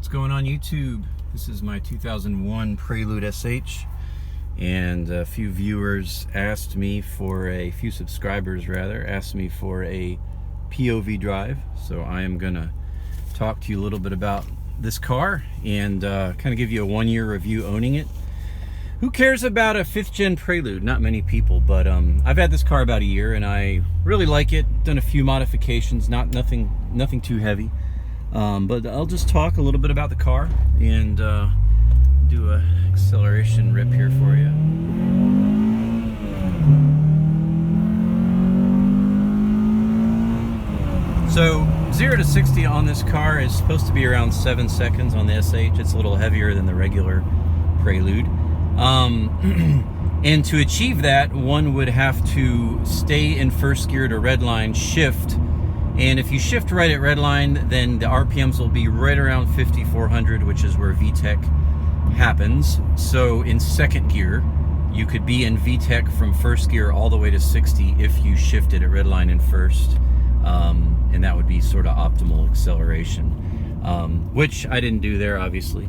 What's going on YouTube? This is my 2001 Prelude SH, and a few viewers asked me for a few subscribers asked me for a POV drive. So I am gonna talk to you a little bit about this car and kind of give you a 1-year review owning it. Who cares about a 5th gen Prelude? Not many people, but I've had this car about a year and I really like it. Done a few modifications, nothing too heavy. But I'll just talk a little bit about the car and do a acceleration rip here for you. So 0 to 60 on this car is supposed to be around 7 seconds on the SH. It's a little heavier than the regular Prelude. And to achieve that, one would have to stay in first gear to redline, shift, and if you shift right at redline, then the RPMs will be right around 5,400, which is where VTEC happens. So in second gear, you could be in VTEC from first gear all the way to 60 if you shifted at redline in first, and that would be sort of optimal acceleration, which I didn't do there, obviously.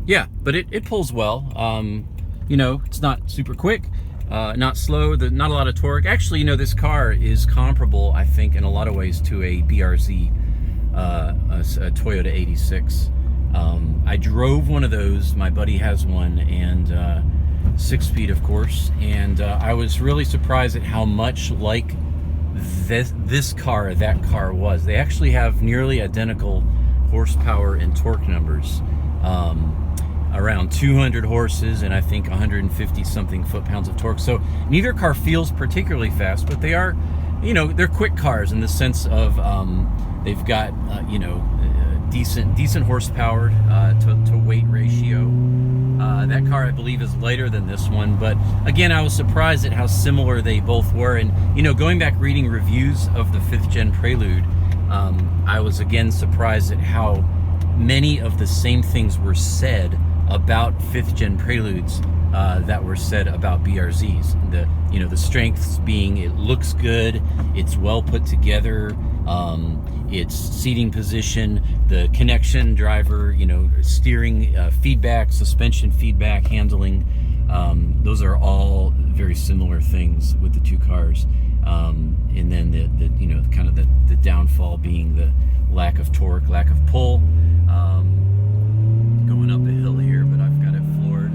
Yeah, but it pulls well. You know, it's not super quick, not slow, not a lot of torque. Actually, you know, this car is comparable, I think, in a lot of ways to a BRZ, a Toyota 86. I drove one of those. My buddy has one, and 6-speed, of course. And I was really surprised at how much like this car that car was. They actually have nearly identical horsepower and torque numbers, around 200 horses and I think 150 something foot-pounds of torque. So neither car feels particularly fast, but they are, you know, they're quick cars in the sense of they've got you know, decent horsepower to weight ratio. That car, I believe, is lighter than this one, but again, I was surprised at how similar they both were. And you know, going back reading reviews of the 5th gen Prelude, I was again surprised at how many of the same things were said about 5th gen Preludes that were said about BRZs. You know, the strengths being it looks good, it's well put together, its seating position, the connection driver, you know, steering feedback, suspension feedback, handling. Those are all very similar things with the two cars. And then the you know, kind of the downfall being the lack of torque, lack of pull. Going up a hill here, but I've got it floored.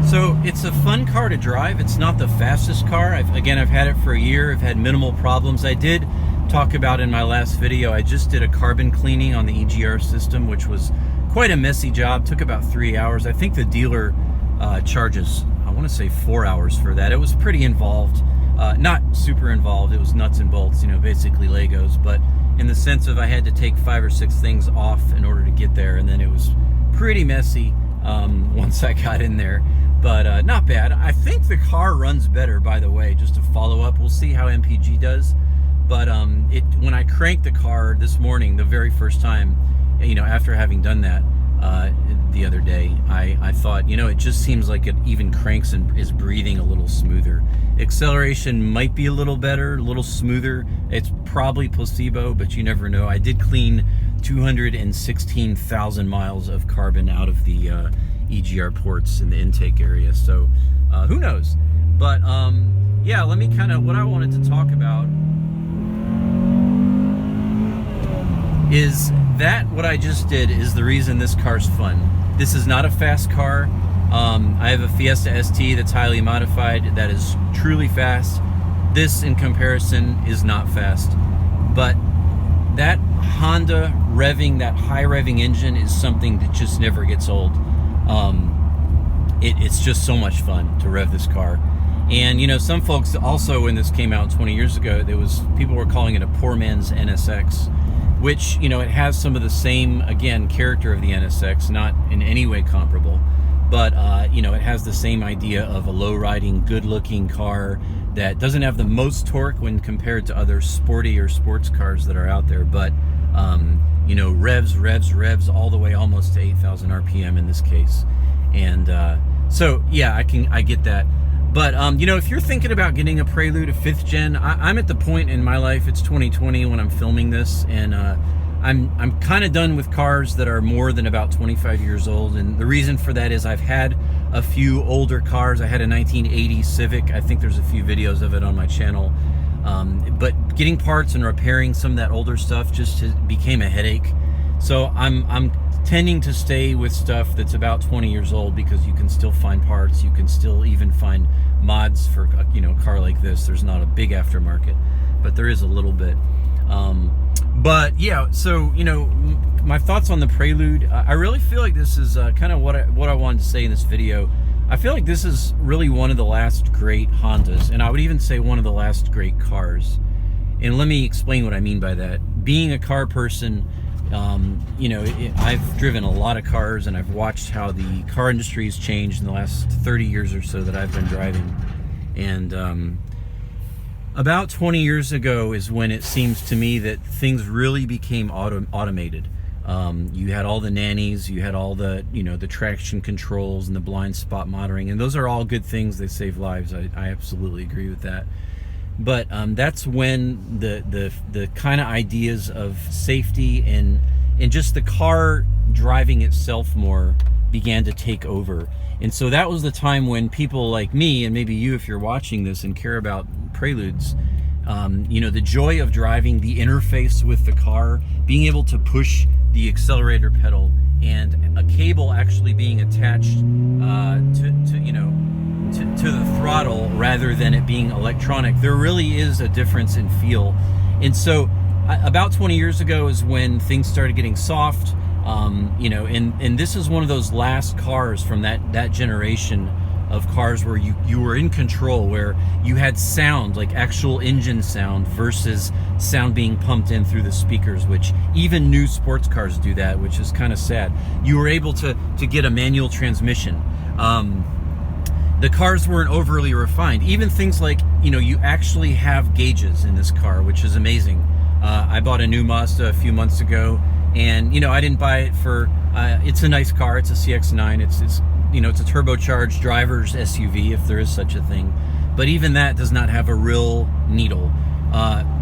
So it's a fun car to drive. It's not the fastest car. I've had it for a year. I've had minimal problems. I did talk about in my last video, I just did a carbon cleaning on the EGR system, which was quite a messy job. Took about 3 hours. I think the dealer charges, I want to say 4 hours for that. It was pretty involved. Not super involved. It was nuts and bolts, you know, basically Legos, but in the sense of I had to take 5 or 6 things off in order to get there, and then it was pretty messy once I got in there, but not bad. I think the car runs better, by the way, just to follow up. We'll see how MPG does, but when I cranked the car this morning, the very first time, you know, after having done that the other day, I thought, you know, it just seems like it even cranks and is breathing a little smoother. Acceleration might be a little better, a little smoother. It's probably placebo, but you never know. I did clean 216,000 miles of carbon out of the EGR ports in the intake area, so who knows? But yeah, let me kind of, what I wanted to talk about is that what I just did is the reason this car's fun. This is not a fast car. I have a Fiesta ST that's highly modified that is truly fast. This, in comparison, is not fast. But that Honda revving, that high revving engine is something that just never gets old. It's just so much fun to rev this car. And you know, some folks also, when this came out 20 years ago, people were calling it a poor man's NSX, which, you know, it has some of the same, again, character of the NSX, not in any way comparable, but you know, it has the same idea of a low-riding, good-looking car that doesn't have the most torque when compared to other sporty or sports cars that are out there, but you know, revs all the way almost to 8,000 RPM in this case. And so yeah, I get that. But you know, if you're thinking about getting a Prelude, a 5th gen, I'm at the point in my life, it's 2020 when I'm filming this, and I'm kind of done with cars that are more than about 25 years old. And the reason for that is I've had a few older cars. I had a 1980 Civic. I think there's a few videos of it on my channel. But getting parts and repairing some of that older stuff just became a headache. So I'm tending to stay with stuff that's about 20 years old, because you can still find parts. You can still even find mods for a car like this. There's not a big aftermarket, but there is a little bit. But yeah, so my thoughts on the Prelude. I really feel like this is kind of what I wanted to say in this video. I feel like this is really one of the last great Hondas, and I would even say one of the last great cars. And let me explain what I mean by that. Being a car person, I've driven a lot of cars, and I've watched how the car industry has changed in the last 30 years or so that I've been driving. And about 20 years ago is when it seems to me that things really became automated. You had all the nannies, you had all the, the traction controls and the blind spot monitoring, and those are all good things. They save lives. I absolutely agree with that. But that's when the kind of ideas of safety and just the car driving itself more began to take over. And so that was the time when people like me, and maybe you if you're watching this and care about Preludes, the joy of driving, the interface with the car, being able to push the accelerator pedal, and a cable actually being attached to the throttle rather than it being electronic. There really is a difference in feel. And so about 20 years ago is when things started getting soft, and this is one of those last cars from that generation of cars where you were in control, where you had sound, like actual engine sound, versus sound being pumped in through the speakers, which even new sports cars do that, which is kind of sad. You were able to get a manual transmission. The cars weren't overly refined. Even things like, you actually have gauges in this car, which is amazing. I bought a new Mazda a few months ago, and I didn't buy it for, it's a nice car, it's a CX-9, it's a turbocharged driver's SUV, if there is such a thing. But even that does not have a real needle.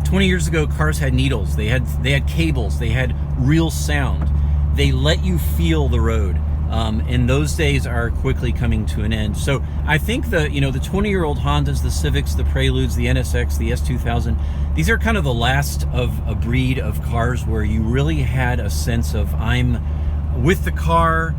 20 years ago, cars had needles, they had cables, they had real sound. They let you feel the road. And those days are quickly coming to an end. So I think the 20-year-old Hondas, the Civics, the Preludes, the NSX, the S2000, these are kind of the last of a breed of cars where you really had a sense of, I'm with the car.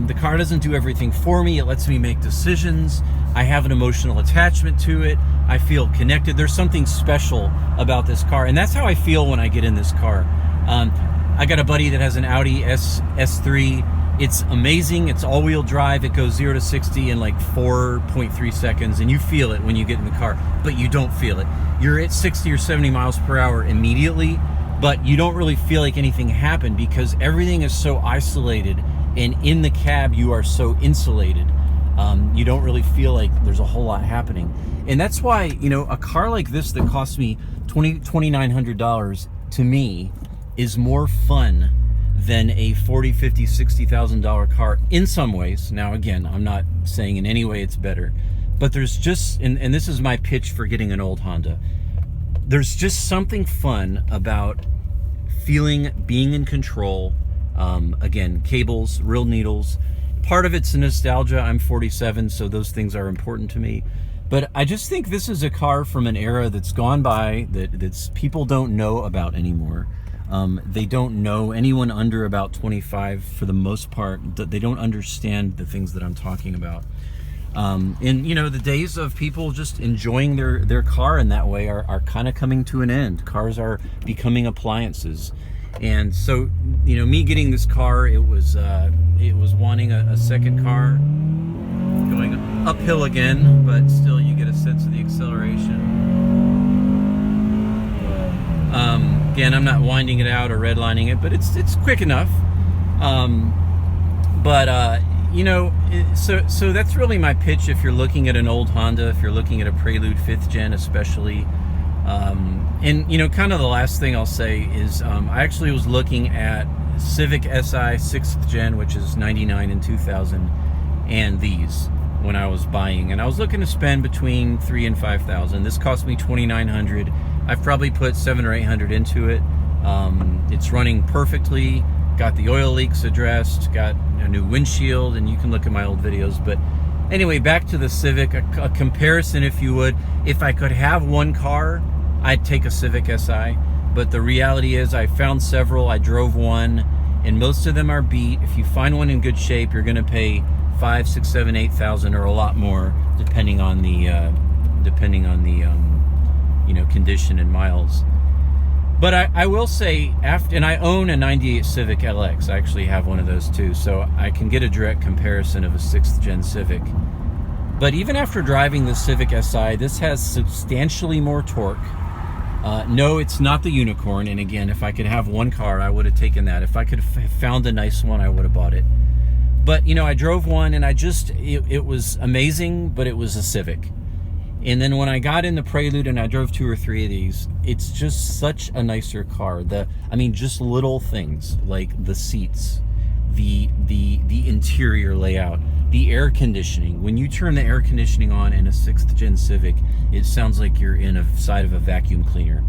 The car doesn't do everything for me. It lets me make decisions. I have an emotional attachment to it. I feel connected. There's something special about this car, and that's how I feel when I get in this car. I got a buddy that has an Audi S3. It's amazing. It's all-wheel drive. It goes 0 to 60 in like 4.3 seconds, and you feel it when you get in the car, but you don't feel it. You're at 60 or 70 miles per hour immediately, but you don't really feel like anything happened because everything is so isolated, and in the cab you are so insulated. You don't really feel like there's a whole lot happening. And that's why, a car like this that cost me $2,900 to me is more fun than a $40,000, $50,000, $60,000 car in some ways. Now, again, I'm not saying in any way it's better, but there's just, and this is my pitch for getting an old Honda, there's just something fun about being in control. Again, cables, real needles. Part of it's nostalgia. I'm 47, so those things are important to me. But I just think this is a car from an era that's gone by, that's people don't know about anymore. They don't know, anyone under about 25 for the most part, they don't understand the things that I'm talking about. And the days of people just enjoying their car in that way are kind of coming to an end. Cars are becoming appliances. And so, me getting this car, it was wanting a second car, going uphill again, but still you get a sense of the acceleration. Again, I'm not winding it out or redlining it, but it's quick enough. So that's really my pitch if you're looking at an old Honda, if you're looking at a Prelude 5th gen especially. And kind of the last thing I'll say is I actually was looking at Civic SI 6th gen, which is 99 and 2000, and these. when I was buying, and I was looking to spend between $3,000 and $5,000. This cost me $2,900. I've probably put $700 or $800 into it. It's running perfectly. Got the oil leaks addressed. Got a new windshield, and you can look at my old videos. But anyway, back to the Civic. A comparison, if you would. If I could have one car, I'd take a Civic SI. But the reality is, I found several. I drove one, and most of them are beat. If you find one in good shape, you're going to pay $5,000, $6,000, $7,000, $8,000, or a lot more, depending on the you know, condition and miles. But I will say, and I own a '98 Civic LX. I actually have one of those too, so I can get a direct comparison of a 6th gen Civic. But even after driving the Civic Si, this has substantially more torque. No, it's not the unicorn, and again, if I could have one car, I would have taken that. If I could have found a nice one, I would have bought it. But, you know, I drove one, and it was amazing, but it was a Civic. And then when I got in the Prelude and I drove 2 or 3 of these, it's just such a nicer car. I mean, just little things like the seats, the interior layout, the air conditioning. When you turn the air conditioning on in a 6th gen Civic, it sounds like you're in a side of a vacuum cleaner.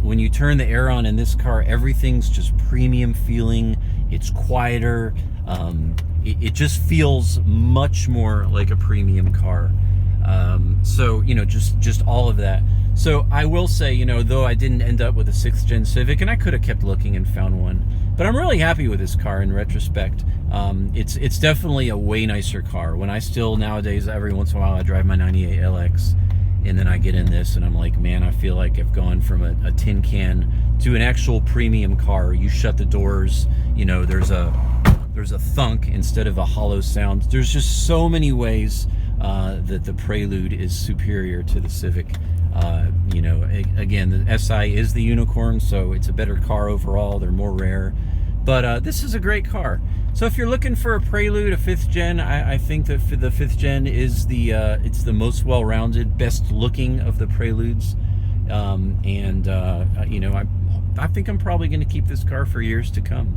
When you turn the air on in this car, everything's just premium feeling. It's quieter. It just feels much more like a premium car. So, you know, just all of that. So I will say, you know, though I didn't end up with a 6th gen Civic, and I could have kept looking and found one, but I'm really happy with this car in retrospect. It's definitely a way nicer car. When I still nowadays, every once in a while, I drive my '98 LX, and then I get in this and I'm like, man, I feel like I've gone from a tin can to an actual premium car. You shut the doors, you know, there's a thunk instead of a hollow sound. There's just so many ways that the Prelude is superior to the Civic. You know, again, the SI is the unicorn, so it's a better car overall. They're more rare, but this is a great car. So if you're looking for a Prelude, a 5th gen, I think that the 5th gen is it's the most well-rounded, best looking of the Preludes. You know, I think I'm probably going to keep this car for years to come.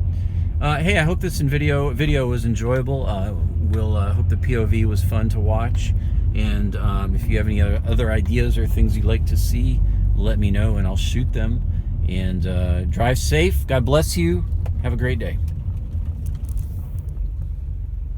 Hey, I hope this video was enjoyable. Hope the POV was fun to watch. And if you have any other ideas or things you'd like to see, let me know and I'll shoot them. And drive safe. God bless you. Have a great day.